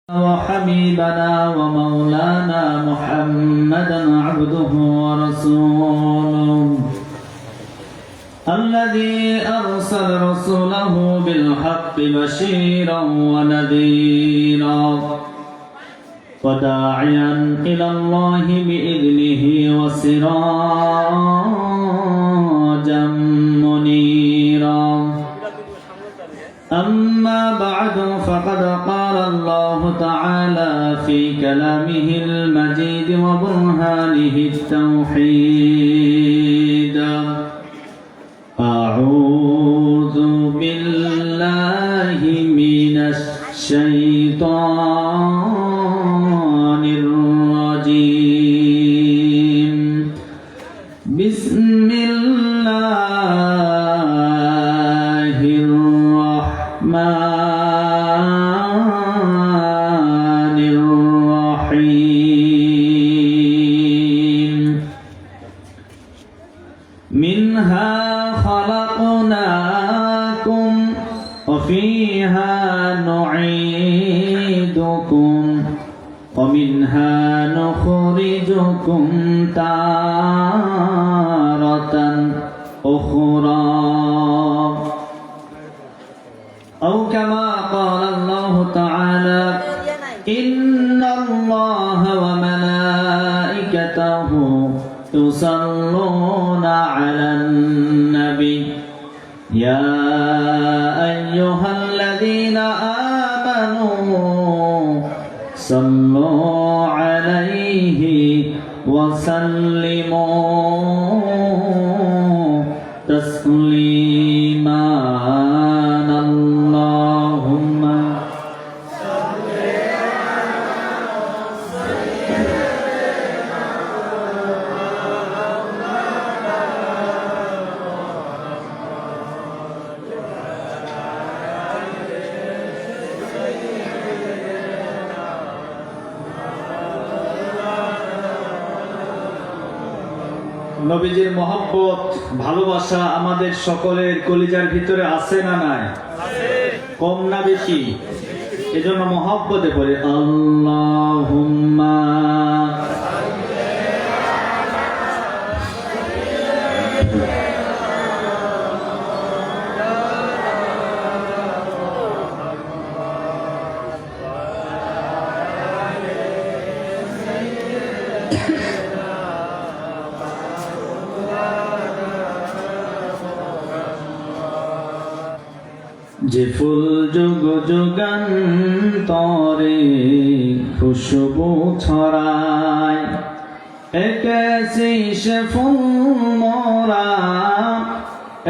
وحبيبنا ومولانا محمدا عبده ورسوله الذي أرسل رسوله بالحق بشيرا ونذيرا وداعيا إلى الله بإذنه وسراجا منيرا أما بعد فقد قال الله تعالى في كلامه المجيد وبرهانه التوحيد أعوذ بالله من الشيطان الرجيم بسم الله الرحمن الرحيم منها خلقناكم وفيها نعيدكم ومنها نخرجكم تارة أخرى أو كما قال الله تعالى إن الله وملائكته يصلون على النبي يا أيها الذين آمنوا صلوا عليه وسلموا تسليما اللهم নবীজির মহব্বত ভালোবাসা আমাদের সকলের কলিজার ভিতরে আছে না নাই? কম না বেশি? এজন্য মহব্বতে পড়ে আল্লাহুম্মা যে ফুল যুগ যুগান্তরে খুশবু ছড়ায় একাশি সে ফুল মরা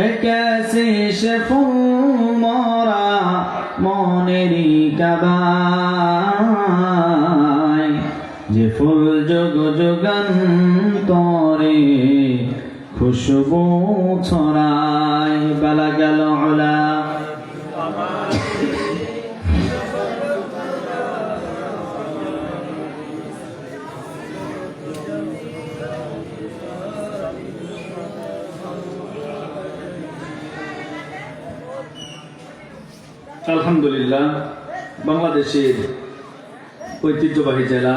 একাশি সে ফুল মরা মনেরই কাবায় যে ফুল যুগ যুগান্তরে খুশবু ছড়ায় বেলা গেল ওলা আলহামদুলিল্লাহ বাংলাদেশের ঐতিহ্যবাহী জেলা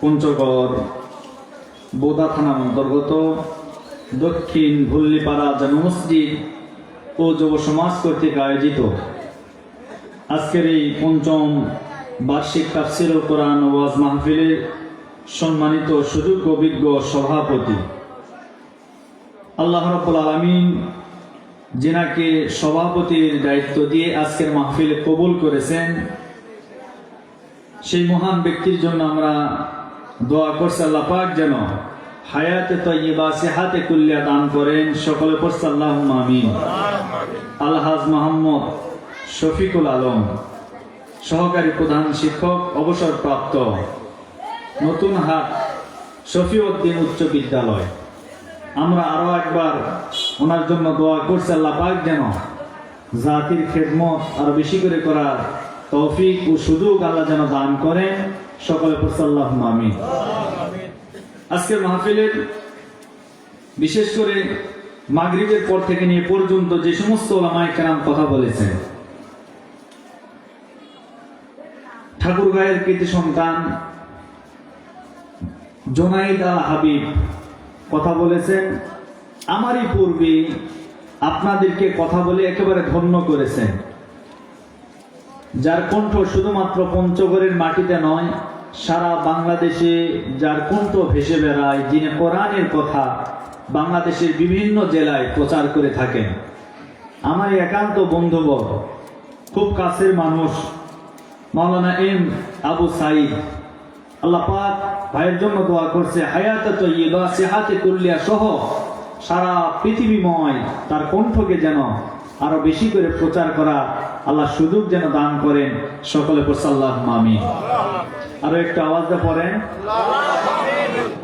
পঞ্চগড় বোদা থানার অন্তর্গত দক্ষিণ ভুল্লিপাড়া জামে মসজিদ ও যুব সমাজ কর্তৃক আয়োজিত আজকের এই পঞ্চম বার্ষিক তাফসীরুল কোরআন ওয়াজ মাহফিলের সম্মানিত সুযোগ্য অভিজ্ঞ সভাপতি আল্লাহ রাব্বুল আলামিন যিনাকে সভাপতির দায়িত্ব দিয়ে আজকের মাহফিলে কবুল করেছেন সেই মহান ব্যক্তির জন্য আমরা দোয়া করছি আল্লাহ পাক যেন হায়াতে তাইয়্যিবা সিহাতে কুল্লিয়া দান করেন। সকলে পড়ছি আল্লাহুম্মা আমিন। আলহাজ মোহাম্মদ শফিকুল আলম সহকারী প্রধান শিক্ষক অবসরপ্রাপ্ত নতুন হাট শফিউদ্দিন উচ্চ বিদ্যালয়, আমরা আরো একবার ওনার জন্য দোয়া করছি আল্লাহ পাক যেন জাতির খেদমত আরো বেশি করে করার তৌফিক ও সুযোগ আল্লাহ যেন দান করেন। সকলে পড়ছি আল্লাহুম্মা আমিন। আজকের মাহফিলের বিশেষ করে মাগরিবের পর থেকে নিয়ে পর্যন্ত যে সমস্ত ওলামায়ে কেরাম কথা বলেছেন ঠাকুরগাঁয়ের কৃতি সন্তান জোনাইদ আল হাবিব কথা বলেছেন। আমারই পূর্বে আপনাদেরকে কথা বলে একেবারে ধন্য করেছেন, যার কণ্ঠ শুধুমাত্র পঞ্চগড়ের মাটিতে নয়, সারা বাংলাদেশে যার কণ্ঠ ভেসে বেড়ায়, যিনি কোরআনের কথা বাংলাদেশের বিভিন্ন জেলায় প্রচার করে থাকেন। আমার একান্ত বন্ধুবর্গ, খুব কাছের মানুষ, মাওলানা এম আবু সাইদ, আল্লাহ পাক ভাইয়ের জন্য দোয়া করছে হায়াতে তয়্যিবা সিহাতে কুল্লিয়া সহ সারা পৃথিবীময় তার কণ্ঠকে যেন আরো বেশি করে প্রচার করা আল্লাহ সুযোগ যেন দান করেন। সকলে পড়ছে আল্লাহুম্মা আমিন। আরো একটু আওয়াজ দিয়ে পড়েন।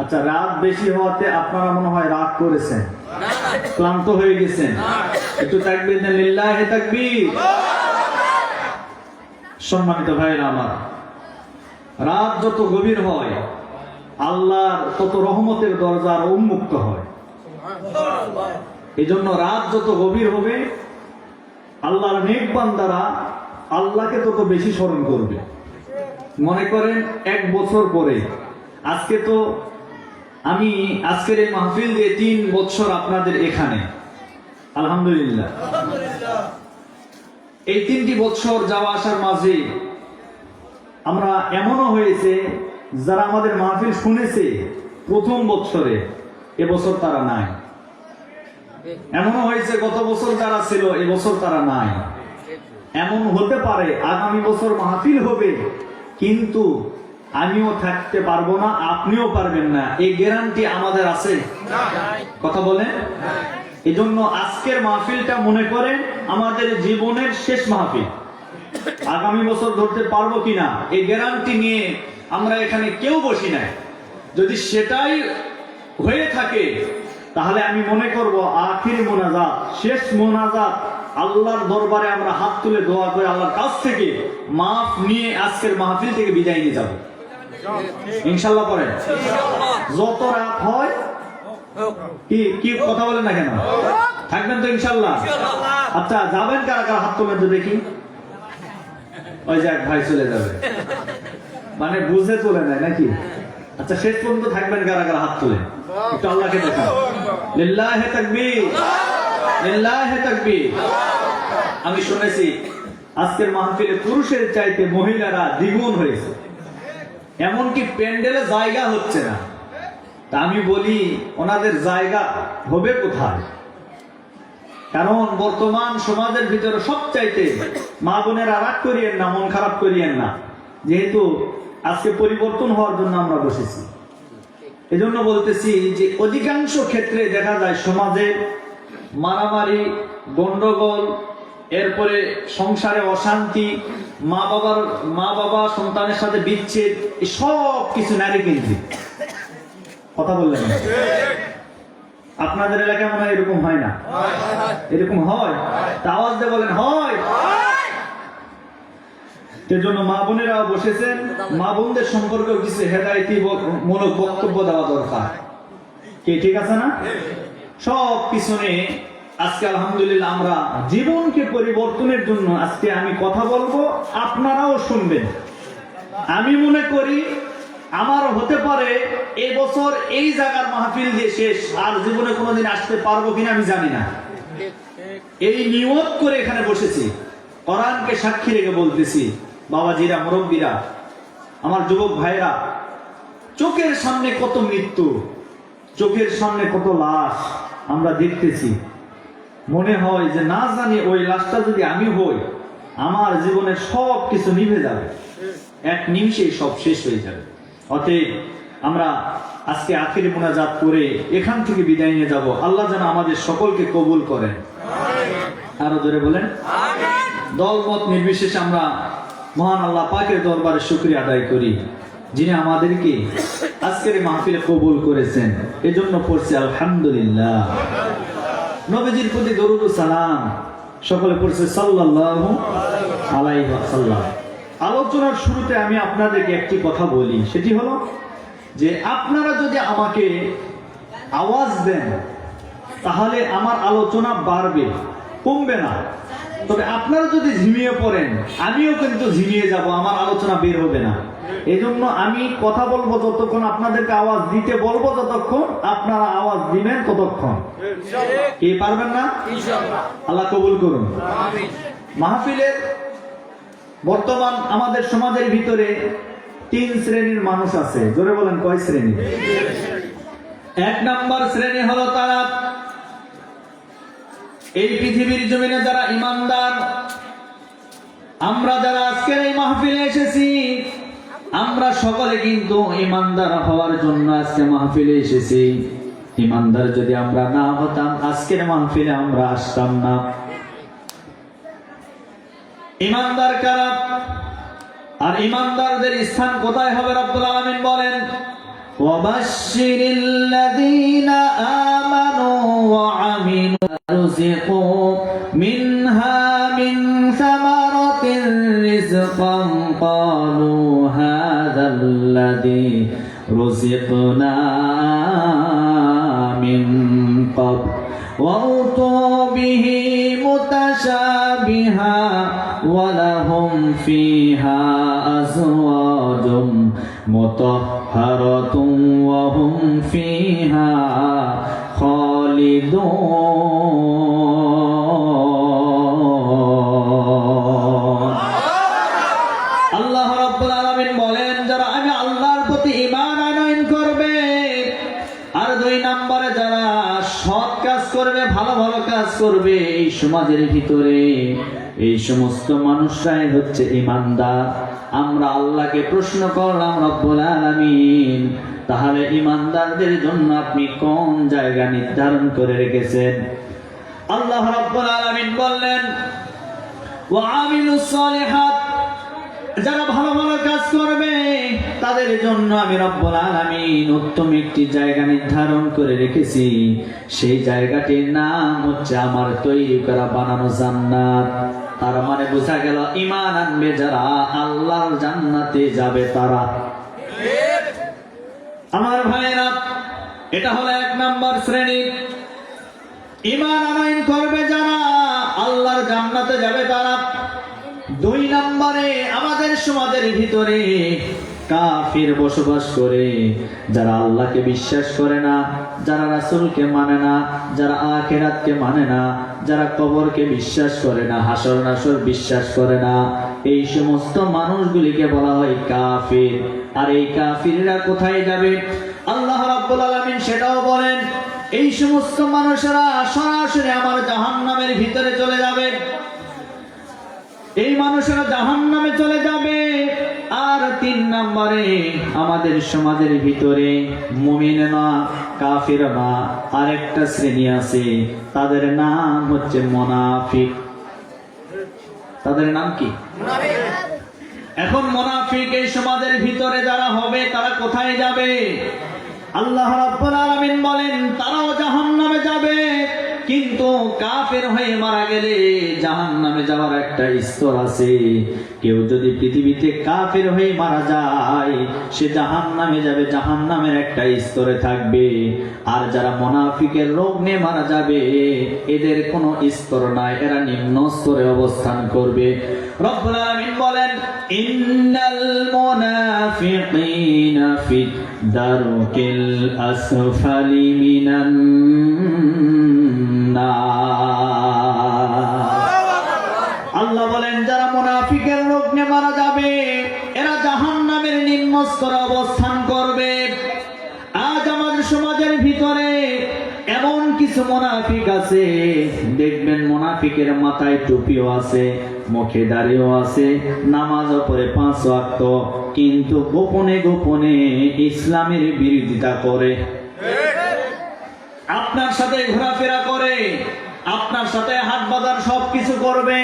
আচ্ছা, রাত বেশি হওয়াতে আপনারা মনে হয় রাগ করেছেন, ক্লান্ত হয়ে গেছেন, একটু তাকবীর দেন, লিল্লাহি তাকবীর। সম্মানিত ভাইরা আমার, রাত যত গভীর হয় আল্লাহর তত রহমতের দরজা আরো উন্মুক্ত হয়। এই জন্য রাত যত গভীর হবে আল্লাহর নেক বান্দারা আল্লাহকে তত বেশি স্মরণ করবে। মনে করেন 1 বছর পরে, আজকে তো আমি আজকের এই মাহফিল দিয়ে 3 বছর আপনাদের এখানে, আলহামদুলিল্লাহ। এই 3টি বছর যাওয়া আসার মাঝে আমরা এমনও হয়েছে যারা আমাদের মাহফিল শুনেছে প্রথম বছরে, এবছর তারা নাই। এমনও হয়েছে গত বছর যারা ছিল এবছর তারা নাই। এমন হতে পারে আগামী বছর মাহফিল হবে, কিন্তু আমিও থাকতে পারবো না, আপনিও পারবেন না, এই গ্যারান্টি আমাদের আছে? কথা বলেন। এই জন্য আজকের মাহফিলটা মনে করেন আমাদের জীবনের শেষ মাহফিল। আগামী বছর ধরতে পারবো কিনা এই গ্যারান্টি নিয়ে আমরা এখানে কেউ বসি নাই। যদি সেটাই হয়ে থাকে তাহলে আমি মনে করব আখিরি মোনাজাত, শেষ মোনাজাত, আল্লাহর দরবারে আমরা হাত তুলে দোয়া করে আল্লাহর কাছ থেকে মাফ নিয়ে আজকের মাহফিল থেকে বিদায় নিয়ে যাব ইনশাআল্লাহ। পড়েন, যত রাত হয় কি কথা বলেন না কেন, থাকবেন তো ইনশাআল্লাহ? আচ্ছা, যাবেন কারা কারা হাত তোলেন তো দেখি। ওই যে এক ভাই চলে যাবে, মানে বুঝে চলে নেয় নাকি? আচ্ছা, শেষ পর্যন্ত থাকবেন কারা কারা হাত তোলেন, একটু আল্লাহকে দেখান। লিল্লাহি তাকবীর, লিল্লাহি তাকবীর। আমি শুনেছি আজকের মাহফিলে পুরুষের চাইতে মহিলারা দ্বিগুণ হয়েছে, এমনকি প্যান্ডেলে জায়গা হচ্ছে না। তা আমি বলি ওনাদের জায়গা হবে কোথায়? কারণ বর্তমান সমাজের ভিতরে সবচাইতে মা বোনেরা রাগ করিয়েন না, মন খারাপ করিয়েন না, যেহেতু আজকে পরিবর্তন হওয়ার জন্য আমরা বসেছি। এজন্য বলতেছি যে অধিকাংশ ক্ষেত্রে দেখা যায় সমাজে মারামারি, গন্ডগোল, এরপরে সংসারে অশান্তি, মা বাবা সন্তানের সাথে বিচ্ছেদ, এই সব কিছু নারী কেন্দ্রিক। কথা বললেন না? আপনাদের এলাকায় মনে হয় এরকম হয় না? এরকম হয়? তা আওয়াজ দিয়ে বলেন হয়। এজন্য মা বোনেরা বসেছেন, মা বোনদের সম্পর্কেও কিছু হেদায়েতি মূলক বক্তব্য দেওয়া দরকার। কি ঠিক আছে না? সব পিছনে আজকে আলহামদুলিল্লাহ আমরা জীবনকে পরিবর্তনের জন্য আজকে আমি কথা বলবো, আপনারাও শুনবেন। আমি মনে করি আমার হতে পারে এই বছর এই জায়গার মাহফিল দিয়ে শেষ, আর জীবনে কোনোদিন আসতে পারবো কিনা আমি জানি না। এই নিয়ত করে এখানে বসেছি, কোরআনকে সাক্ষী রেখে বলতেছি, বাবাজিরা, মুরব্বীরা, আমার যুবক ভাইরা, চোখের সামনে কত মৃত্যু, চোখের সামনে কত লাশ আমরা দেখতেছি। মনে হয় যে না জানি ওই লাশটা যদি আমি হই, আমার জীবনের সব কিছু নিভে যাবে, এক নিমিষেই সব শেষ হয়ে যাবে। অতএব আমরা আজকে আখিরি মোনাজাত করে এখান থেকে বিদায় নিয়ে যাব। আল্লাহ যেন আমাদের সকলকে কবুল করেন। আরো জোরে বলেন দলমত নির্বিশেষে আমরা মহান আল্লাহ পাকের দরবারে শুকরিয়া আদায় করি, যিনি আমাদেরকে আজকের মাহফিলে কবুল করেছেন। এজন্য পড়ছি আলহামদুলিল্লাহ। নবীজির প্রতি দরুদ ও সালাম সকলে পড়ছে সাল্লাল্লাহু আলাইহি ওয়াসাল্লাম। আলোচনার শুরুতে আমি আপনাদেরকে একটি কথা বলি, সেটি হলো যে আপনারা যদি আমাকে আওয়াজ দেন তাহলে আমার আলোচনা বাড়বে, কমবে না। তবে আপনারা যদি ঝিমিয়ে পড়েন আমিও কিন্তু ঝিমিয়ে যাব, আমার আলোচনা বের হবে না। এই জন্য আমি কথা বলবো যতক্ষণ, আপনাদেরকে আওয়াজ দিতে বলবো যতক্ষণ, আপনারা আওয়াজ দিবেন ততক্ষণ। কি পারবেন না? আল্লাহ কবুল করুন। মাহফিলের বর্তমান আমাদের সমাজের ভিতরে 3 শ্রেণীর মানুষ আছে। জোরে বলেন, কয় শ্রেণী? 1 নাম্বার শ্রেণী হলো তারা এই পৃথিবীর জমিনে যারা ইমানদার। আমরা যারা আজকের এই মাহফিলে এসেছি, আমরা সকলে কিন্তু ইমানদার হওয়ার জন্য আজকে মাহফিলে এসেছি। ইমানদার যদি আমরা না হতাম আজকের মাহফিলে আমরা আসতাম না। ইমানদার কারা? আর ইমানদারদের স্থান কোথায় হবে? রব্বুল আলামিন বলেন, ওয়াবাশশিরিল্লাযীনা আমানু ওয়া আমিলুর রিজকু মিনহা মিন সামারাতির রিজকান ক্বালু হাযাল্লাযী রুজিকনা মিন ক্বাবল ওয়া উতু বিহি মুতাশাবিহা ওয়া লাহুম ফিহা আজওয়াজুম মুতাহহারাতুন ওয়া হুম ফিহা খালিদুন। আল্লাহ রাব্বুল আলামিন বলেন, যারা আমি আল্লাহর প্রতি ঈমান আনয়ন করবে, আর 2 নম্বরে যারা সৎ কাজ করবে, ভালো ভালো কাজ করবে এই সমাজের ভিতরে, এই সমস্ত মানুষরাই হচ্ছে ঈমানদার। আমরা আল্লাহকে প্রশ্ন করলাম, রব্বুল আলামিন তাহলে ঈমানদারদের জন্য আপনি কোন জায়গা নির্ধারণ করে রেখেছেন? আল্লাহ রাব্বুল আলামিন বললেন, ওয়া আমিলুস সালিহাত, যারা ভালো ভালো কাজ করবে তাদের জন্য আমি রব্বুল আলামিন উত্তম একটি জায়গা নির্ধারণ করে রেখেছি। সেই জায়গাটির নাম হচ্ছে আমার তৈরি করা বানানো জান্নাত। তার মানে বোঝা গেল ঈমান আনবে যারা, আল্লাহর জান্নাতে যাবে তারা। আমার ভাইরা, এটা হলো 1 নম্বর শ্রেণী। ঈমান আনয়ন করবে যারা, আল্লাহর জান্নাতে যাবে তারা। 2 নম্বরে আমাদের সমাজের ভিতরে কাফির বসবাস করে, যারা আল্লাহকে বিশ্বাস করে না, যারা রাসূলকে মানে না, যারা আখিরাতকে মানে না, যারা কবরকে বিশ্বাস করে না, হাসর নাসর বিশ্বাস করে না, এই সমস্ত মানুষগুলিকে বলা হয় কাফির। আর এই কাফিররা কোথায় যাবে? আল্লাহ রাব্বুল আলামিন সেটাও বলেন, এই সমস্ত মানুষেরা সরাসরি আমার জাহান্নামের ভিতরে চলে যাবে। এই মানুষেরা জাহান্নামে চলে যাবে। আর 3 নম্বরে আমাদের সমাজের ভিতরে মুমিন না, কাফির না, আরেকটা শ্রেণী আছে, তাদের নাম হচ্ছে মুনাফিক। তাদের নাম কি? এখন মুনাফিক এই সমাজের ভিতরে যারা হবে তারা কোথায় যাবে? আল্লাহ রাব্বুল আলামিন বলেন, তারাও জাহান্নামে যাবে। কিন্তু কাফের হয়ে মারা গেলে জাহান্নামে যাওয়ার একটা স্তর আছে। কেউ যদি পৃথিবীতে কাফের হয়ে মারা যায়, সে জাহান্নামে যাবে, জাহান্নামের একটা স্তরে থাকবে। আর যারা মুনাফিকের রোগ নিয়ে মারা যাবে, এদের কোনো স্তর নাই, এরা নিম্ন স্তরে অবস্থান করবে। রব্বুল আলামিন বলেন, ইন্নাল মুনাফিকিনা ফিদ দারকিল আসফালি মিনান আল্লাহ বলেন, যারা মুনাফিকের রোগ নিয়ে মারা যাবে, এরা জাহান্নামের নিম্ন স্তরে অবস্থান করবে। আজ আমাদের সমাজের ভিতরে এমন কিছু মুনাফিক আছে, দেখবেন মুনাফিকের মাথায় টুপিও আছে, মুখে দাড়িও আছে, নামাজও পড়ে 5 ওয়াক্ত, কিন্তু গোপনে গোপনে ইসলামের বিরোধিতা করে। আপনার সাথে ঘোরাফেরা করে, আপনার সাথে হাত বাঁধার সবকিছু করবে,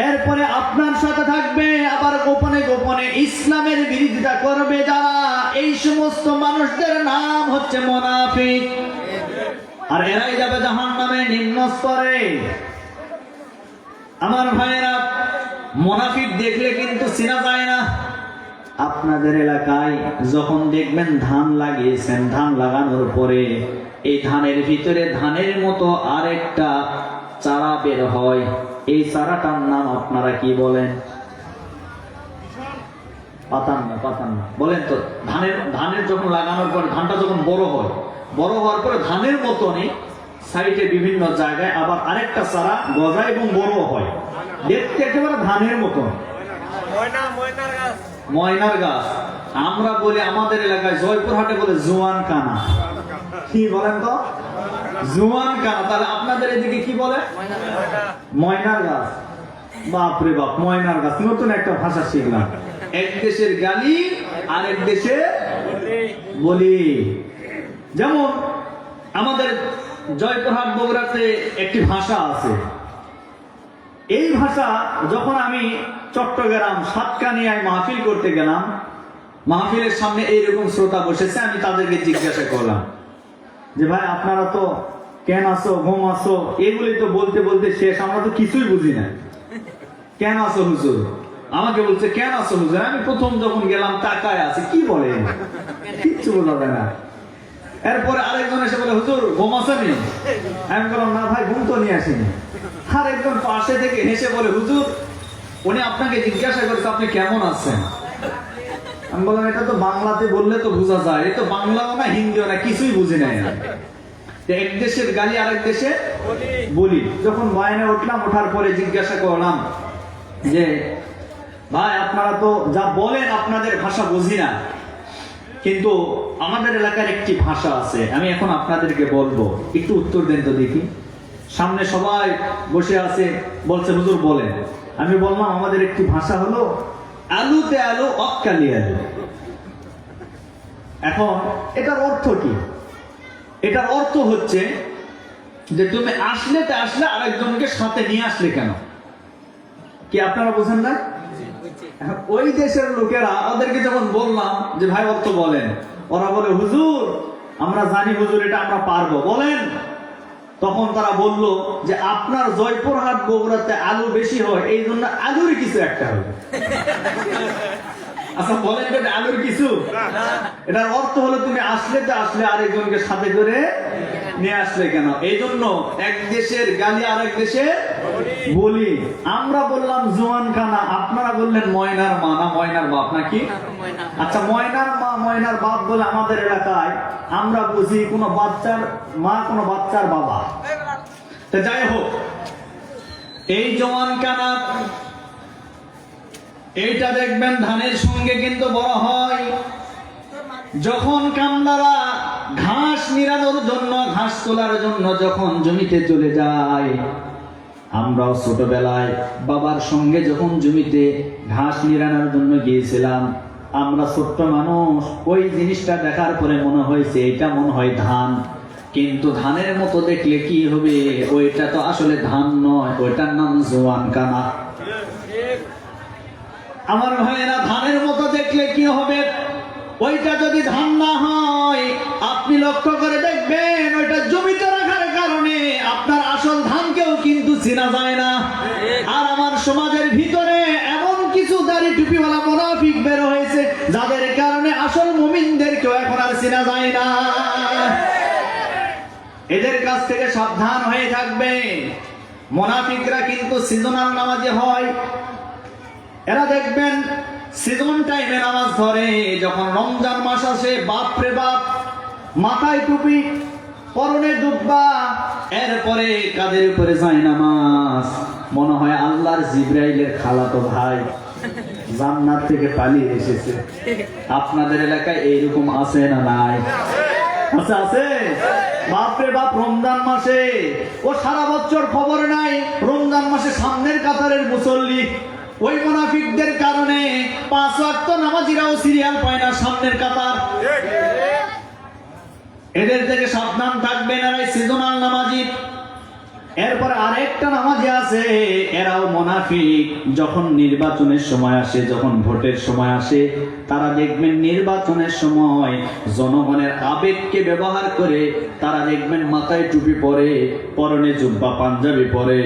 এরপরে আপনার সাথে থাকবে, আবার গোপনে গোপনে ইসলামের বিরোধিতা করবে যারা, এই সমস্ত মানুষদের নাম হচ্ছে মুনাফিক। আর এরাই যাবে জাহান্নামের নিম্ন স্তরে। আমার ভাইয়েরা, মুনাফিক দেখলে কিন্তু চেনা যায় না। আপনাদের এলাকায় যখন দেখবেন ধান লাগিয়েছেন, ধান লাগানোর পরে এই ধানের ভিতরে ধানের মতো আরেকটা চারা বের হয়, এই চারাটার নাম আপনারা কি বলেন? পাতান্না বলেন তো। ধানের যখন লাগানোর পর ধানটা যখন বড় হয়, বড় হওয়ার পরে ধানের মতনই সাইডে বিভিন্ন জায়গায় আবার আরেকটা চারা গজায় এবং বড় হয়, দেখতে একেবারে ধানের মতন। ময়নার গাছ। আমরা বলি আমাদের এলাকায় জয়পুরহাটে বলে জোয়ান কানা। কি বলেন তো? জোয়ান কানা। তাহলে আপনাদের এদিকে কি বলে? ময়নার গাছ। বাপরে বাপ, ময়নার গাছ, নতুন একটা ভাষা শিখলাম। এক দেশের গালি আর এক দেশে বলি। যেমন আমাদের জয়পুরহাট বগুড়াতে একটি ভাষা আছে। এই ভাষা যখন আমি চট্টগ্রাম সাতকানিয়ায় মাহফিল করতে গেলাম, মাহফিলের সামনে এইরকম শ্রোতা বসেছে, আমি তাদেরকে জিজ্ঞাসা করলাম যে ভাই আপনারা তো কেন আসো, ঘুম আসো, এগুলি তো বলতে বলতে শেষ, আমরা তো কিছুই বুঝি না। কেন আসো হুজুর? আমাকে বলছে কেন আসো হুজুর? আমি প্রথম যখন গেলাম তাকায় আছে, কি বলে কিচ্ছু বোঝা যায় না। এরপরে আরেকজন এসে বলে হুজুর ঘুম আসেনি? আমি বললাম না ভাই, ঘুম তো নিয়ে আসেনি। আর একজন পাশে থেকে হেসে বলে হুজুর উনি আপনাকে জিজ্ঞাসা করেছে আপনি কেমন আছেন। আমি বললাম এটা তো বাংলাতে বললে তো বোঝা যায়, এটা তো বাংলাও না হিন্দিও না, কিছুই বুঝি নাই। এক দেশের গালি আরেক দেশে বলি। যখন বয়ানে উঠলাম, ওঠার পরে জিজ্ঞাসা করলাম যে ভাই আপনারা তো যা বলেন আপনাদের ভাষা বুঝি না, কিন্তু আমাদের এলাকার একটি ভাষা আছে, আমি এখন আপনাদেরকে বলবো, একটু উত্তর দেন তো দেখি। সামনে সবাই বসে আছে, বলছে হুজুর বলেন। আমি বললাম আমাদের একটি ভাষা হলো আলুতে আলু অক্কালি আলু। এখন এটার অর্থ কি? এটার অর্থ হচ্ছে যে তুমি আসলে আরেকজনকে সাথে নিয়ে আসলে কেন? কি আপনারা বুঝেন না? ওই দেশের লোকেরা, ওদেরকে যখন বললাম যে ভাই অর্থ বলেন, ওরা বলে হুজুর আমরা জানি হুজুর, এটা আমরা পারবো, বলেন। তখন তারা বলল যে আপনার জয়পুরহাট বগুড়াতে আলু বেশি হয়, এই জন্য আলুর কিছু একটা হবে। আচ্ছা বলেন তো আলুর কিছু? এটার অর্থ হলো তুমি আসলে আরেকজনকে সাথে করে নিয়ে আসলে কেন? এই জন্য এক দেশের গালি আরেক দেশে বলি। আমরা বললাম জোয়ান কানা, আপনারা বললেন ময়নার মা না ময়নার বাপ নাকি? আচ্ছা ময়নার মা ময়নার বাপ বলে আমাদের এলাকায় আমরা বুঝি কোনো বাচ্চার মা, কোনো বাচ্চার বাবা। তো যাই হোক, এই জোয়ান কানা এইটা দেখবেন ধানের সঙ্গে কিন্তু বড় হয়। যখন কামলারা ঘাস নিরানোর জন্য, ঘাস তোলার জন্য যখন জমিতে চলে যায়, আমরাও ছোটবেলায় বাবার সঙ্গে যখন জমিতে ঘাস নিরানোর জন্য গিয়েছিলাম, আমরা ছোট্ট মানুষ, ওই জিনিসটা দেখার পরে মনে হয়েছে এটা মনে হয় ধান, কিন্তু ধানের মতো দেখলে কি হবে? ওইটা তো আসলে ধান নয়, ওইটার নাম জোয়ান কানা। আমার ভাইয়েরা, ধানের মতো দেখলে কি হবে? ওইটা যদি ধান না হয়, আপনি লক্ষ্য করে দেখবেন ওইটা জমিতে রাখার কারণে আপনার আসল ধানকেও কিন্তু চেনা যায় না। আর আমার সমাজের ভিতরে এমন কিছু দাড়ি টুপিওয়ালা মুনাফিক বের হয়েছে, যাদের কারণে আসল মুমিনদেরকেও এখন আর চেনা যায় না। এদের কাছ থেকে সাবধান হয়ে থাকবে। মুনাফিকরা কিন্তু সিজনাল নামাজি হয়। এরা দেখবেন সিজন টাইমে নামাজ ধরে, যখন রমজান মাস আসে বাপরে বাপ, মাথায় টুপি, পরনে জুব্বা, এরপরে কাদের উপরে যায় নামাজ, মনে হয় আল্লাহর জিবরাইলের খালাতো ভাই জান্নাত থেকে পালিয়ে এসেছে। আপনাদের এলাকায় এইরকম আছে না নাই? আচ্ছা আছে। বাপরে বাপ, রমজান মাসে ও সারা বছর খবর নাই, রমজান মাসে সামনের কাতারের মুসল্লি। ওই মুনাফিকদের কারণে 5 ওয়াক্ত নামাজিরাও সিরিয়াল পায় না সামনের কাতার। এদের থেকে সাবধান থাকবেন, এরাই সিজনাল নামাজি। এরপর আরেকটা নামাজি আছে, এরাও মুনাফিক। যখন নির্বাচনের সময় আসে, যখন ভোটের সময় আসে, তারা দেখবেন নির্বাচনের সময় জনগণের আবেগকে ব্যবহার করে তারা দেখবেন মাথায় টুপি পরে, পরনে জুব্বা পাঞ্জাবি পরে,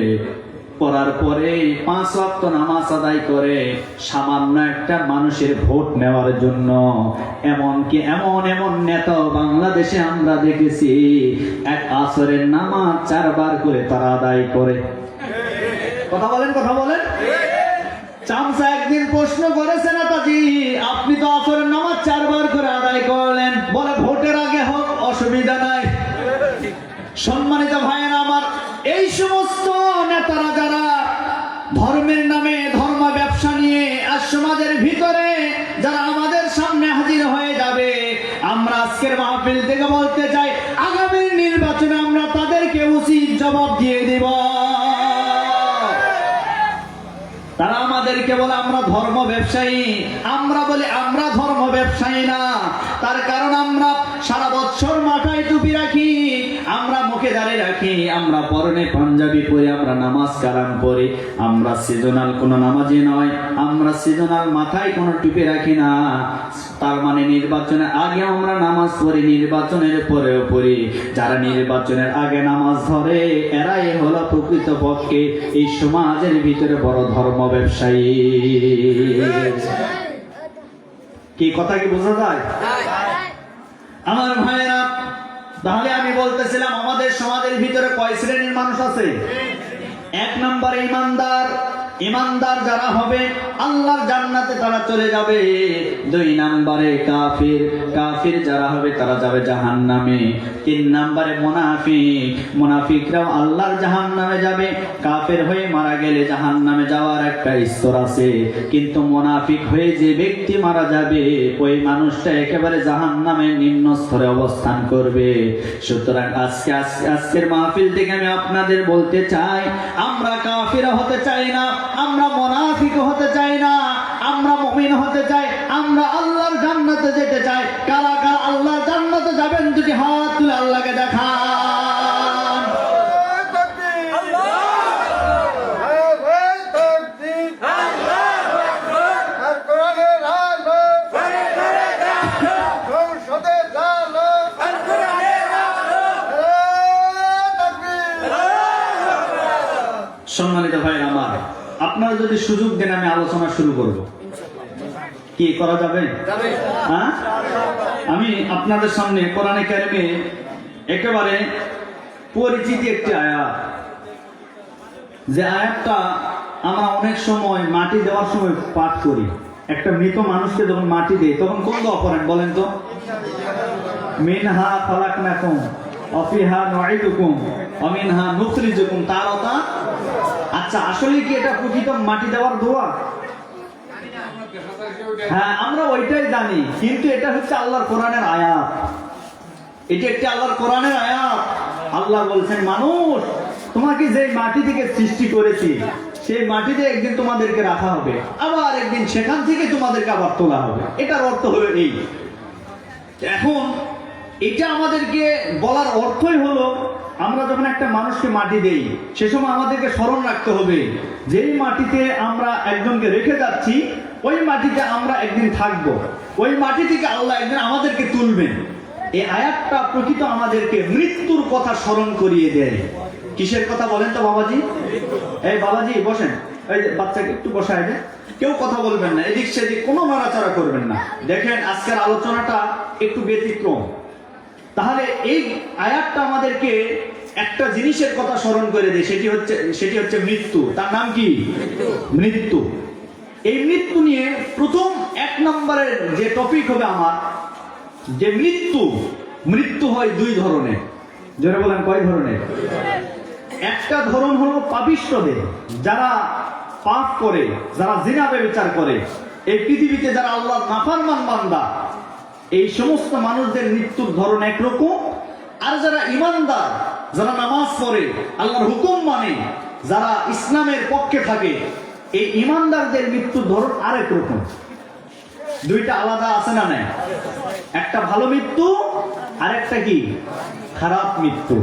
পড়ার পরে 5 ওয়াক্ত নামাজ আদায় করে সামান্য একটা মানুষের ভোট নেওয়ার জন্য। এমনকি এমন নেতা বাংলাদেশে আমরা দেখেছি, এক আসরের নামাজ 4 বার করে তারা আদায় করে। কথা বলেন, কথা বলেন। চামচা একদিন প্রশ্ন করেছে, নেতাজি আপনি তো আসরের নামাজ 4 বার করে আদায় করলেন, বলে ভোটের আগে হোক অসুবিধা নাই। সম্মানিত ভাইয়েরা আমার, এই সমস্ত নেতারা যারা ধর্মের নামে ধর্ম ব্যবসা নিয়ে আর সমাজের ভিতরে যারা আমাদের সামনে হাজির হয়ে যাবে, আমরা আজকের মাহফিল থেকে বলতে চাই, আগামী নির্বাচনে আমরা তাদেরকে উচিত জবাব দিয়ে দিব। তারা আমাদেরকে বলে আমরা ধর্ম ব্যবসায়ী, আমরা বলি আমরা ধর্ম ব্যবসায়ী না। তার কারণ আমরা সারা বছর মাথায় টুপি রাখি, আমরা মুখে দাঁড়িয়ে রাখি, আমরা পরনে পাঞ্জাবি পরে আমরা নামাজ কালাম পড়ি। আমরা সিজনাল কোনো নামাজি নয়, আমরা সিজনাল মাথায় কোনো টুপি রাখি না। তার মানে নির্বাচনের আগে আমরা নামাজ পড়ি, নির্বাচনের পরেও পড়ি। যারা নির্বাচনের আগে নামাজ ধরে এরাই হলো প্রকৃতপক্ষে এই সমাজের ভিতরে বড় ধর্ম ব্যবসায়ী। কি কথা কি বোঝা যায় আমার ভাইয়েরা? তাহলে আমি বলতেছিলাম আমাদের সমাজের ভিতরে কয় শ্রেণীর মানুষ আছে? 1 নম্বরে ইমানদার। ইমানদার যারা হবে আল্লাহর জান্নাতে তারা চলে যাবে। 2 নম্বরে কাফির। কাফির যারা হবে তারা যাবে জাহান্নামে। 3 নম্বরে মুনাফিক। মুনাফিকরাও আল্লাহর জাহান্নামে যাবে। কাফের হয়ে মারা গেলে জাহান্নামে যাওয়ার একটা স্তর আছে, কিন্তু মুনাফিক হয়ে যে ব্যক্তি মারা যাবে ওই মানুষটা একেবারে জাহান্নামের নিম্ন স্তরে অবস্থান করবে। সুতরাং আজকের মাহফিল থেকে আমি আপনাদের বলতে চাই, আমরা কাফির হতে চাই না, আমরা মুনাফিক হতে চাই না, আমরা মুমিন হতে চাই, আমরা আল্লাহর জান্নাতে যেতে চাই। কারা কারা আল্লাহর জান্নাতে যাবেন দুটি হাত তুলে আল্লাহকে দেখান। সম্মানিত ভাই আমার, আপনারা যদি সুযোগ দেন আমি আলোচনা শুরু করব। কি করা যাবে? হ্যাঁ, আমি আপনাদের সামনে কোরআনে কারিমে একেবারে পরিচিত একটি আয়াত, যে আয়াতটা আমরা অনেক সময় মাটি দেওয়ার সময় পাঠ করি। একটা মৃত মানুষকে যখন মাটি দেয় তখন কোন দোয়া পড়েন বলেন তো? মিনহা খালাকনাকুম ওয়া ফিহা নুঈদুকুম ওয়া মিনহা নুখরিজুকুম তারাতান। আচ্ছা, আসলে কি এটা প্রকৃত মাটি দেওয়ার দোয়া? হ্যাঁ, আমরা ওইটাই জানি, কিন্তু এটা হচ্ছে আল্লাহর কোরআনের আয়াত। এটা একটি আল্লাহর কোরআনের আয়াত। আল্লাহ বলছেন, মানুষ তোমাকে যে মাটি থেকে সৃষ্টি করেছি সেই মাটিতে একদিন তোমাদেরকে রাখা হবে, আবার একদিন সেখান থেকে তোমাদেরকে আবার তোলা হবে। এটার অর্থ হলো এই। এখন এটা আমাদেরকে বলার অর্থই হলো, আমরা যখন একটা মানুষকে মাটি দেই সে সময় আমাদেরকে স্মরণ রাখতে হবে যেই মাটিতে আমরা একজনকে রেখে যাচ্ছি ওই মাটিতে আমরা একদিন থাকবো, ওই মাটি থেকে আল্লাহ একদিন আমাদেরকে তুলবেন। এই আয়াতটা প্রকৃত আমাদেরকে মৃত্যুর কথা স্মরণ করিয়ে দেয়। কিসের কথা বলেন তো বাবাজি? এই বাবাজি বসেন, এই যে বাচ্চাকে একটু বসায় দেন, কেউ কথা বলবেন না, এদিক সেদিক কোনো নড়াচড়া করবেন না। দেখেন আজকের আলোচনাটা একটু ব্যতিক্রম। তাহলে এই আয়াতটা আমাদেরকে একটা জিনিসের কথা স্মরণ করে দেয়, সেটি হচ্ছে মৃত্যু। তার নাম কি? মৃত্যু। এই মৃত্যু নিয়ে প্রথম 1 নম্বরের যে টপিক হবে আমার, যে মৃত্যু হয় 2 ধরনের। যারা বলেন কয় ধরনের? একটা ধরন হলো পাপিষ্ঠদের, যারা পাপ করে, যারা জিনা ব্যভিচার করে, এই পৃথিবীতে যারা আল্লাহর নাফরমান বান্দা, এই সমস্ত মানুষদের মৃত্যুর ধরন একরকম। আর যারা ইমানদার, যারা নামাজ পড়ে, আল্লাহর হুকুম মানে, যারা ইসলামের পক্ষে থাকে, এই ইমানদারদের মৃত্যুর ধরন আরেক রকম। 2টা আলাদা আছে না নাই? একটা ভালো মৃত্যু আর একটা কি? খারাপ মৃত্যু।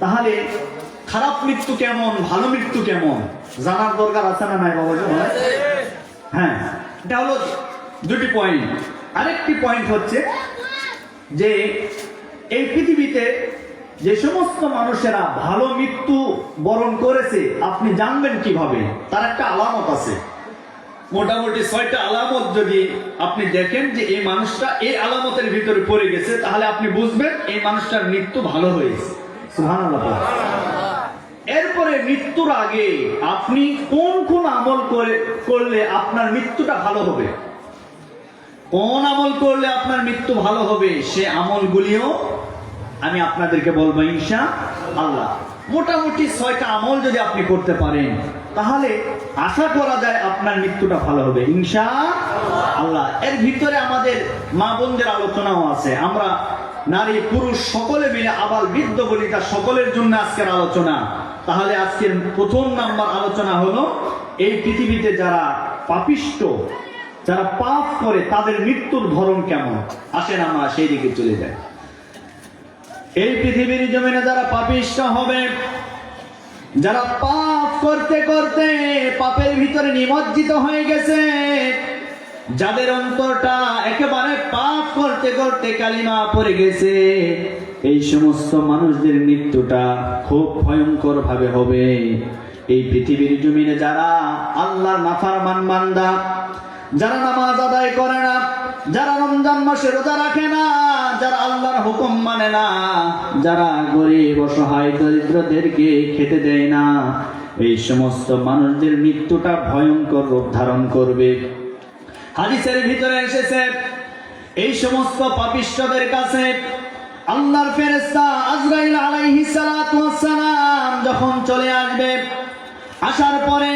তাহলে খারাপ মৃত্যু কেমন, ভালো মৃত্যু কেমন জানার দরকার আছে না নাই বাবা? হ্যাঁ, এটা হলো 2টি পয়েন্ট। আরেকটি পয়েন্ট হচ্ছে যে এই পৃথিবীতে যে সমস্ত মানুষেরা ভালো মৃত্যু বরণ করেছে আপনি জানবেন কিভাবে? তার একটা আলামত আছে। মোটামুটি 6টা আলামত যদি আপনি দেখেন যে এই মানুষটা এই আলামতের ভিতরে পড়ে গেছে, তাহলে আপনি বুঝবেন এই মানুষটার মৃত্যু ভালো হয়েছে। সুবহানাল্লাহ। এরপরে পরে মৃত্যুর আগে আপনি কোন কোন আমল করলে আপনার মৃত্যুটা ভালো হবে, কোন আমল করলে আপনার মৃত্যু ভালো হবে, সে আমলগুলিও আমি আপনাদেরকে বলবো ইনশাআল্লাহ। মোটামুটি 6টা আমল যদি আপনি করতে পারেন তাহলে আশা করা যায় আপনার মৃত্যুটা ভালো হবে ইনশাআল্লাহ। এর ভিতরে আমাদের মা বোনদের আলোচনাও আছে। আমরা নারী পুরুষ সকলে মিলে আবাল বৃদ্ধ বনিতা সকলের জন্য আজকের আলোচনা। তাহলে আজকের প্রথম নাম্বার আলোচনা হলো এই পৃথিবীতে যারা পাপিষ্ট, যারা পাপ করে তাদের মৃত্যুর ধরন কেমন। আসেন আমরা সেই দিকে চলে যাই। এই পৃথিবীর জমিনে যারা পাপিষ্ট হবে, যারা পাপ করতে করতে পাপের ভিতরে নিমজ্জিত হয়ে গেছে, যাদের অন্তরটা একেবারে পাপ করতে করতে কালিমা পড়ে গেছে, এই সমস্ত মানুষদের মৃত্যুটা খুব ভয়ঙ্কর ভাবে হবে। এই পৃথিবীর জমিনে যারা আল্লাহর নাফরমান বান্দা, যারা নামাজ আদায় করে না, যারা রমজান মাসে রোজা রাখে না, যারা আল্লাহর হুকুম মানে না, যারা গরিব অসহায় দরিদ্রদেরকে খেতে দেয় না, এই সমস্ত মানুষদের মৃত্যুটা ভয়ঙ্কর রূপ ধারণ করবে। হাদিসের ভিতরে এসেছে এই সমস্ত পাপিষ্ঠদের কাছে আল্লাহর ফেরেশতা আজরাইল আলাইহিস সালাতু ওয়াস সালাম যখন চলে আসবে, আসার পরে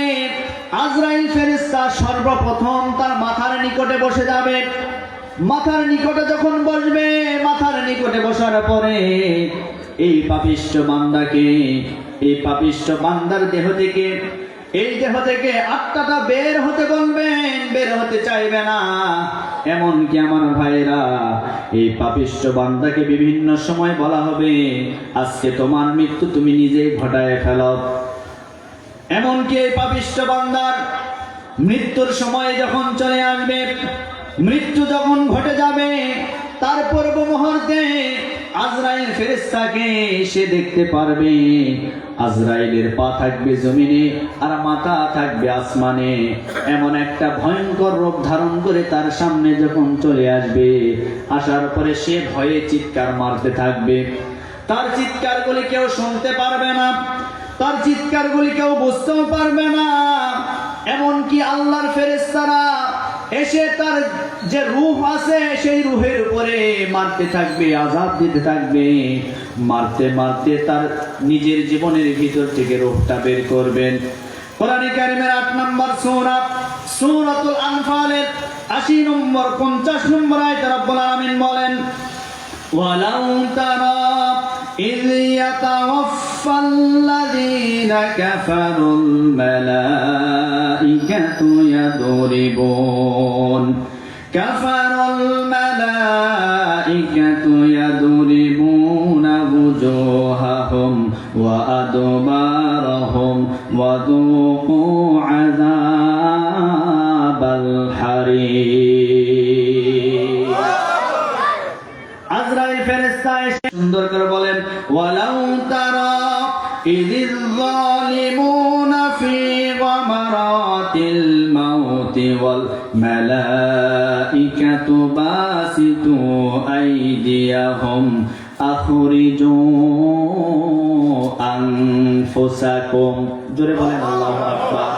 আজরাইল ফেরেশতা সর্বপ্রথম তার মাথার নিকটে বসে যাবে। মাথার নিকটে যখন বসবে, মাথার নিকটে বসার পরে এই পাপিষ্ঠ বান্দাকে, এই পাপিষ্ঠ বান্দার দেহ থেকে, এই দেহ থেকে আত্মাটা বের হতে বলবেন, বের হতে চাইবে না। এমনকি আমার ভাইরা, এই পাপিষ্ঠ বান্দাকে বিভিন্ন সময় বলা হবে আজকে তোমার মৃত্যু তুমি নিজেই ঘটায় ফেলো। এমনকি এই পাপিষ্ঠ বান্দার মৃত্যুর সময় যখন চলে আসবে, মৃত্যু যখন ঘটে যাবে, তার পূর্ব মুহূর্তে আজরাইল ফেরেশতাকে সে দেখতে পারবে। আজরাইলের পা থাকবে জমিনে আর মাথা থাকবে আসমানে। এমন একটা ভয়ঙ্কর রূপ ধারণ করে তার সামনে যখন চলে আসবে, আসার পরে সে ভয়ে চিৎকার মারতে থাকবে। তার চিৎকারগুলি কেউ শুনতে পারবে না, তার চিৎকারগুলি কেউ বুঝতেও পারবে না। এমনকি আল্লাহর ফেরেশতারা এসে তার যে রূহ আছে সেই রূহের উপরে মারতে থাকবে, আযাব দিতে থাকবে। মারতে মারতে তার নিজের জীবনের ভিতর থেকে রূহটা বের করবেন। কোরআনে কারীমের 8 নম্বর সূরা সূরাতুল আনফালের 80 নম্বর 50 নম্বর আয়াতে রব্বুল আলামিন বলেন, ওয়ালাউ তারা إذ يتوفى الذين كفروا الملائكة يضربون وجوههم وأدبارهم وذوقوا عذاب الحريق। আজরাইল ফেরেশতা এসে সুন্দর করে বলেন, ওয়ালাউ তারা ইযিল যালিমুনা ফি গামারাতিল মাউতি ওয়াল মালাইকাতু বাসিতু আইদিয়াহুম আখরিজু আনফুসাকুম। জোরে বলেন আল্লাহু আকবার।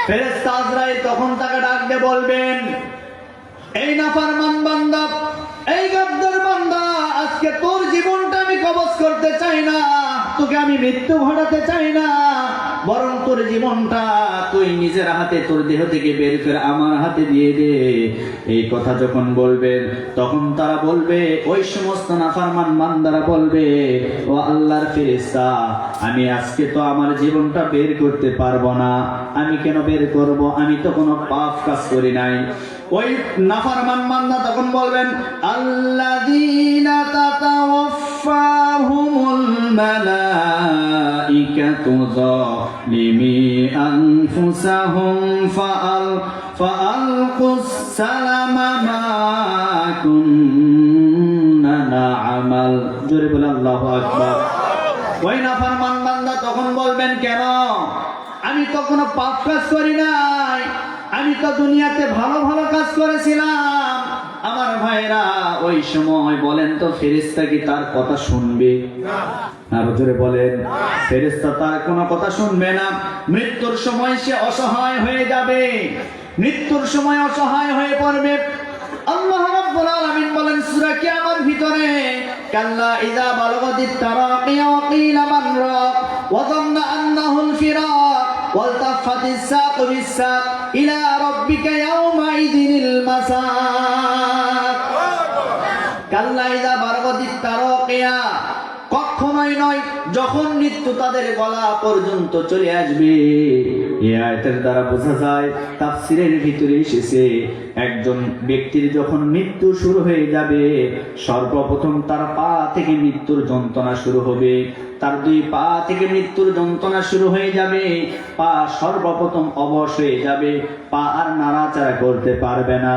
ফেরেশতা আজরাইল তখন তাকে ডাক দিয়ে বলবেন, এই নাফরমান বান্দা, এই গাদ্দার বান্দা, আজকে তোর জীবনটা আমি কবজ করতে চাই না, তোকে আমি মৃত্যু ঘটাতে চাই না, বরং তোর জীবনটা তুই নিজের হাতে তোর দেহ থেকে বের করে আমার হাতে দিয়ে দে। এই কথা যখন বলবেন তখন তারা বলবে, ওই সমস্ত নাফরমান বান্দারা বলবে, ও আল্লাহর ফেরেশতা, আমি আজকে তো আমার জীবনটা বের করতে পারবো না। আমি কেন বের করব? আমি তো কোনো পাপ কাজ করি নাই। ওই নাফরমান বান্দা তখন বলবেন, আল্লাযীনা তাতাওয়াফফাহুমুল মালাইকাতু যালিমি আনফুসাহুম ফাআলকুস সালামা মা কুন্না না'মাল। জোরে বলে আল্লাহু আকবার। ওই নাফরমান বান্দা তখন বলবেন, কেন? আমি তো কোনো পাপ কাজ করি নাই, আমি তো দুনিয়াতে ভালো ভালো কাজ করেছিলাম। আমার ভাইরা, ওই সময় বলেন তো ফেরেশতা কি তার কথা শুনবে? আরো জোরে বলেন, ফেরেশতা তার কোনো কথা শুনবে না। মৃত্যুর সময় সে অসহায় হয়ে যাবে, মৃত্যুর সময় অসহায় হয়ে পড়বে। আল্লাহ রাব্বুল আলামিন বলেন সূরা কিয়ামার ভিতরে, কাল্লা ইযা বালাগাতিত তারাকিয়া ওয়া কিলা মান রাক ওয়া যান্না আন্নাহুল ফিরাক ওয়াল তাফাতিস সাকু বিস-সাক ইলা রাব্বিকা ইয়াওমা ইযিনিল মাসাক। কাল্লা ইযা বালাগাতিত তারাকিয়া, কখনোই নয়, যখন মৃত্যু তাদের গলা পর্যন্ত চলে আসবে। এই আয়াতের দ্বারা বোঝা যায়, তাফসীরের ভিতরে এসেছে, একজন ব্যক্তির যখন মৃত্যু শুরু হয়ে যাবে, সর্বপ্রথম তার পা থেকে মৃত্যুর যন্ত্রণা শুরু হবে। তার দুই পা থেকে মৃত্যুর যন্ত্রণা শুরু হয়ে যাবে। পা সর্বপ্রথম অবশ হয়ে যাবে, পা আর নাড়াচাড়া করতে পারবে না।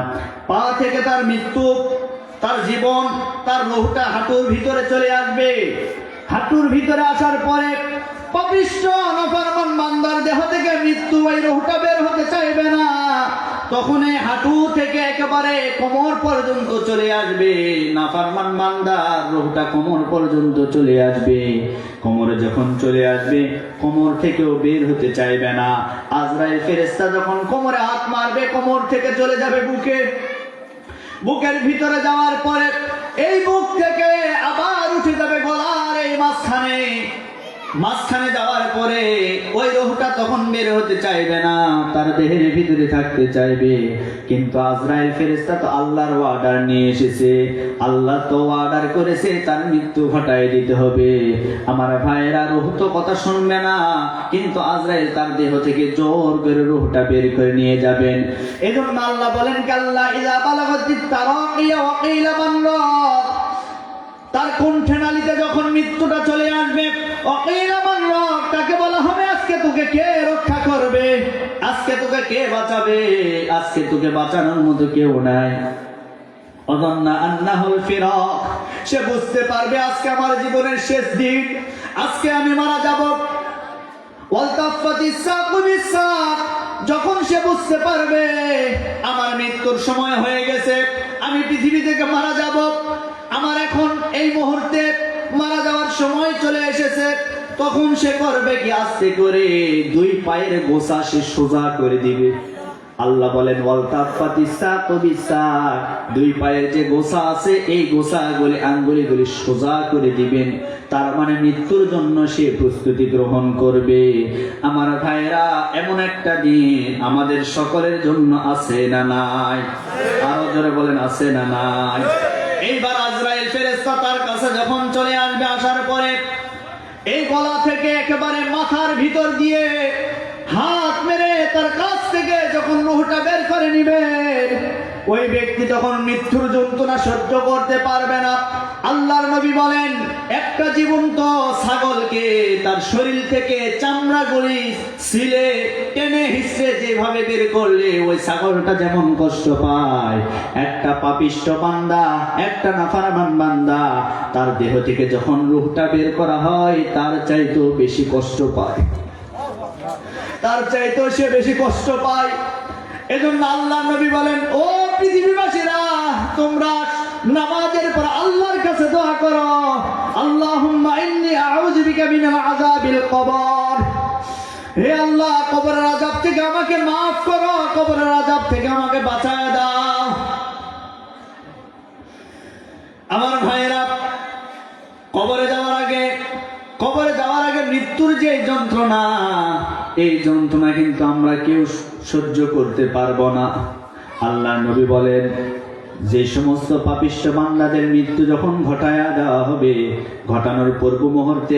পা থেকে তার মৃত্যু, তার জীবন, তার রূহটা হাঁটুর ভিতরে চলে আসবে। হাঁটুর ভিতরে আসার পরে পাপিষ্ঠ নাফরমান বান্দার দেহ থেকে মৃত্যু, ওই রূহটা বের হতে চাইবে না। তখন এই হাঁটু থেকে একেবারে কোমর পর্যন্ত চলে আসবে। নাফরমান বান্দার রূহটা কোমর পর্যন্ত চলে আসবে। কোমরে যখন চলে আসবে, কোমর থেকেও বের হতে চাইবে না। আজরাইল ফেরেশতা যখন কোমরে হাত মারবে, কোমর থেকে চলে যাবে বুকে। বুকের ভিতরে যাওয়ার পরে এই বুক থেকে আবার উঠে যাবে গলার এই মাঝখানে যাওয়ার পরে ওই রূহটা তখন বের হতে চাইবে না, তার দেহের ভিতরে থাকতে চাইবে। কিন্তু আজরাইল ফেরেশতা তো আল্লাহর অর্ডার নিয়ে এসেছে, আল্লাহ তো অর্ডার করেছে তার মৃত্যু ঘটায় দিতে হবে। আমার ভাইয়েরা, রূহ তো কথা শুনবে না, কিন্তু আজরাইল তার দেহ থেকে জোর করে রূহটা বের করে নিয়ে যাবেন। এজন্য আল্লাহ বলেন, কাল্লা ইযা বালাগাতিত তারাকিয়া ওয়া কিলা মান রাক, তার কণ্ঠে নালীতে যখন মৃত্যুটা চলে আসবে, ওয়াকিলা মান রাক, তাকে বলা হবে আজকে তোকে কে রক্ষা করবে, আজকে তোকে কে বাঁচাবে, আজকে তোকে বাঁচানোর মতো কেউ নাই। ওয়াযান্না আন্নাহুল ফিরাক, সে বুঝতে পারবে আজকে আমার জীবনের শেষ দিন, আজকে আমি মারা যাব। ওয়াল তাফাতিস সাকু বিস-সাক, যখন সে বুঝতে পারবে আমার মৃত্যুর সময় হয়ে গেছে, আমি পৃথিবী থেকে মারা যাব, আমার এখন এই মুহূর্তে মারা যাওয়ার সময় চলে এসেছে, তখন সে করবে কি, আস্তে করে দুই পায়ের গোছা সে সোজা করে দিবে। আল্লাহ বলেন, ওয়াল তাফাতিস সাকু বিস-সাক, দুই পায়ের যে গোছা আছে এই গোছাগুলি, আঙ্গুলিগুলি সোজা করে দিবেন। তার মানে মৃত্যুর জন্য সে প্রস্তুতি গ্রহণ করবে। আমার ভাইরা, এমন একটা দিন আমাদের সকলের জন্য আছে না নাই? আরো জোরে বলেন, আছে না নাই? এইবার আজরাইল ফেরেশতা তার কাছে যখন চলে আসবে, আসার পরে এই গলা থেকে একেবারে মাথার ভিতর দিয়ে হাত মেরে তার কাছ থেকে যখন রূহটা বের করে নিবেন, ওই ব্যক্তি তখন মৃত্যুর যন্ত্রণা সহ্য করতে পারবে না। আল্লাহর নবী বলেন, একটা জীবন্ত ছাগলকে তার শরীর থেকে চামড়াগুলি ছিলে টেনে হিসড়ে যেভাবে বের করলে ওই ছাগলটা যেমন কষ্ট পায়, একটা পাপিষ্ঠ বান্দা, একটা নাফরমান বান্দা, তার দেহ থেকে যখন রূহটা বের করা হয় তার চাইতেও বেশি কষ্ট পায়, তার চাইতেও সে বেশি কষ্ট পায়। এজন্য আল্লাহ নবী বলেন, ও পৃথিবীবাসীরা, তোমরা নামাজের পর আল্লাহর কাছে দোয়া করো, আল্লাহুম্মা ইন্নী আউযু বিকা মিনাল আযাবিল কবর, হে আল্লাহ, কবরের আযাব থেকে আমাকে মাফ করো, কবরের আযাব থেকে আমাকে বাঁচায় দাও। আমার ভাইয়েরা, কবরে যাওয়ার আগে মৃত্যুর যে যন্ত্রণা, এই যন্ত্রণা কিন্তু আমরা কেউ সহ্য করতে পারবো না। আল্লাহ নবী বলেন, যে সমস্ত পাপিষ্ঠ বান্দাদের মৃত্যু যখন ঘটায়া দেওয়া হবে, ঘটানোর পূর্ব মুহূর্তে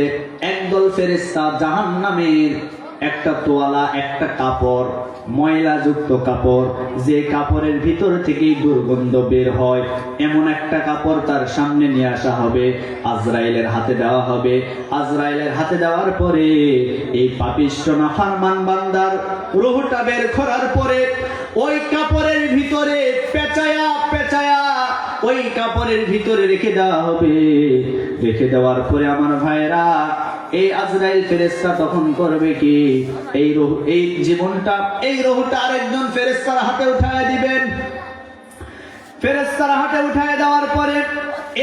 একদল ফেরেশতা জাহান্নামের একটা তোয়ালা, একটা কাপড়, ময়লাযুক্ত কাপড়, যে কাপড়ের ভিতর থেকেই দুর্গন্ধ বের হয়, এমন একটা কাপড় তার সামনে নিয়ে আসা হবে, আজরাইলের হাতে দেওয়া হবে। আজরাইলের হাতে দেওয়ার পরে এই পাপিষ্ঠ নাফরমান বান্দার রূহটা বের করার পরে ওই কাপড়ের ভিতরে পেঁচায়া ওই কাপড়ের ভিতরে রেখে দেওয়া হবে। রেখে দেওয়ার পরে আমার ভাইরা, এই আজরাইল ফেরেশতা তখন করবে কি, এই রূহটা আরেকজন ফেরেশতার হাতে উঠায় দিবেন। ফেরেশতারা হাতে উঠায় দেওয়ার পরে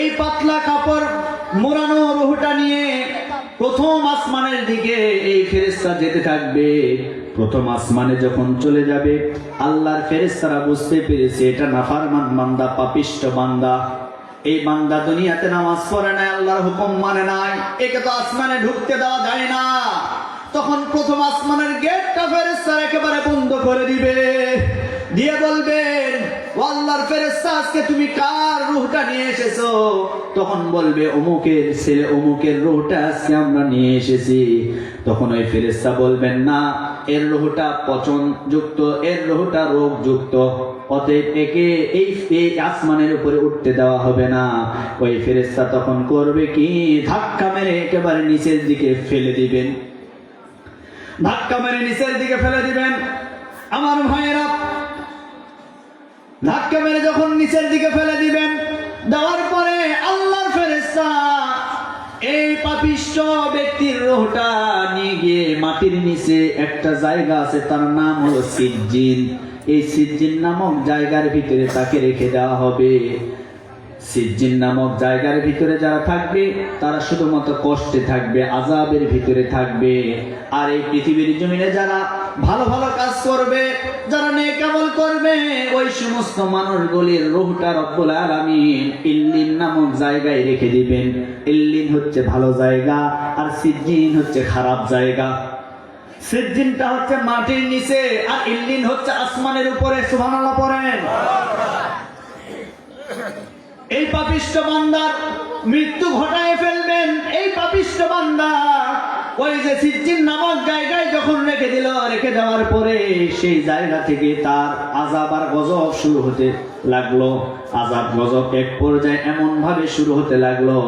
এই পাতলা কাপড় মোড়ানো রুহটা নিয়ে প্রথম আসমানের দিকে এই ফেরেশতা যেতে থাকবে। প্রথম আসমানে যখন চলে যাবে, আল্লাহর ফেরেশতারা বুঝতে পেরেছে এটা নাফরমান বান্দা, পাপিষ্ঠ বান্দা। এই বান্দা দুনিয়াতে নামাজ পড়ে নাই, আল্লাহর হুকুম মানে নাই, একে তো আসমানে ঢুকতে দেওয়া যায় না। তখন প্রথম আসমানের গেটটা ফেরেশতারা একেবারে বন্ধ করে দিবে, দিয়ে বলবেন, ও আল্লাহর ফেরেশতা, আজকে তুমি কার রূহটা নিয়ে এসেছো? তখন বলবে, অমুকের ছেলে অমুকের রূহটা আজকে আমরা নিয়ে এসেছি। তখন ওই ফেরেশতা বলবেন, না, এর রূহটা পচন যুক্ত, এর রূহটা রোগ যুক্ত, অতএব একে এই আসমানের উপরে উঠতে দেওয়া হবে না। ওই ফেরেশতা তখন করবে কি, ধাক্কা মেরে একেবারে নিচের দিকে ফেলে দিবেন। ধাক্কা মেরে নিচের দিকে ফেলে দিবেন। আমার ভাইয়েরা, ধাক্কা মেরে যখন নিচের দিকে ফেলে দিবেন, দেওয়ার পরে আল্লাহর ফেরেশতা এই পাপিষ্ঠ ব্যক্তির রূহটা নিয়ে গিয়ে মাটির নিচে একটা জায়গা আছে, তার নাম হলো সিজ্জিন। এই সিজ্জিন নামক জায়গার ভিতরে তাকে রেখে দেওয়া হবে। সিজ্জিন নামক জায়গার ভিতরে যারা থাকবে তারা শুধুমাত্র কষ্টে থাকবে, আযাবের ভিতরে থাকবে। আর এই পৃথিবীর জমিনে যারা ভালো ভালো কাজ করবে, যারা নেক আমল করবে, ওই সমস্ত মানুষগুলির রূহটা রব্বুল আলামিন ইল্লিন নামক জায়গায় রেখে দিবেন। ইল্লিন হচ্ছে ভালো জায়গা, আর সিজ্জিন হচ্ছে খারাপ জায়গা। সিজ্জিনটা হচ্ছে মাটির নিচে, আর ইল্লিন হচ্ছে আসমানের উপরে। সুবহানাল্লাহ পড়েন। এই পাপিষ্ঠ বান্দার মৃত্যু ঘটায় ফেলবেন। এই পাপিষ্ঠ বান্দা ওই যে সিজ্জিন নামক জায়গায় যখন রেখে দেওয়ার পরে সেই জায়গা থেকে তার আযাব আর গজব শুরু হতে লাগলো। আযাব গজব এক পর্যায়ে এমন ভাবে শুরু হতে লাগলো,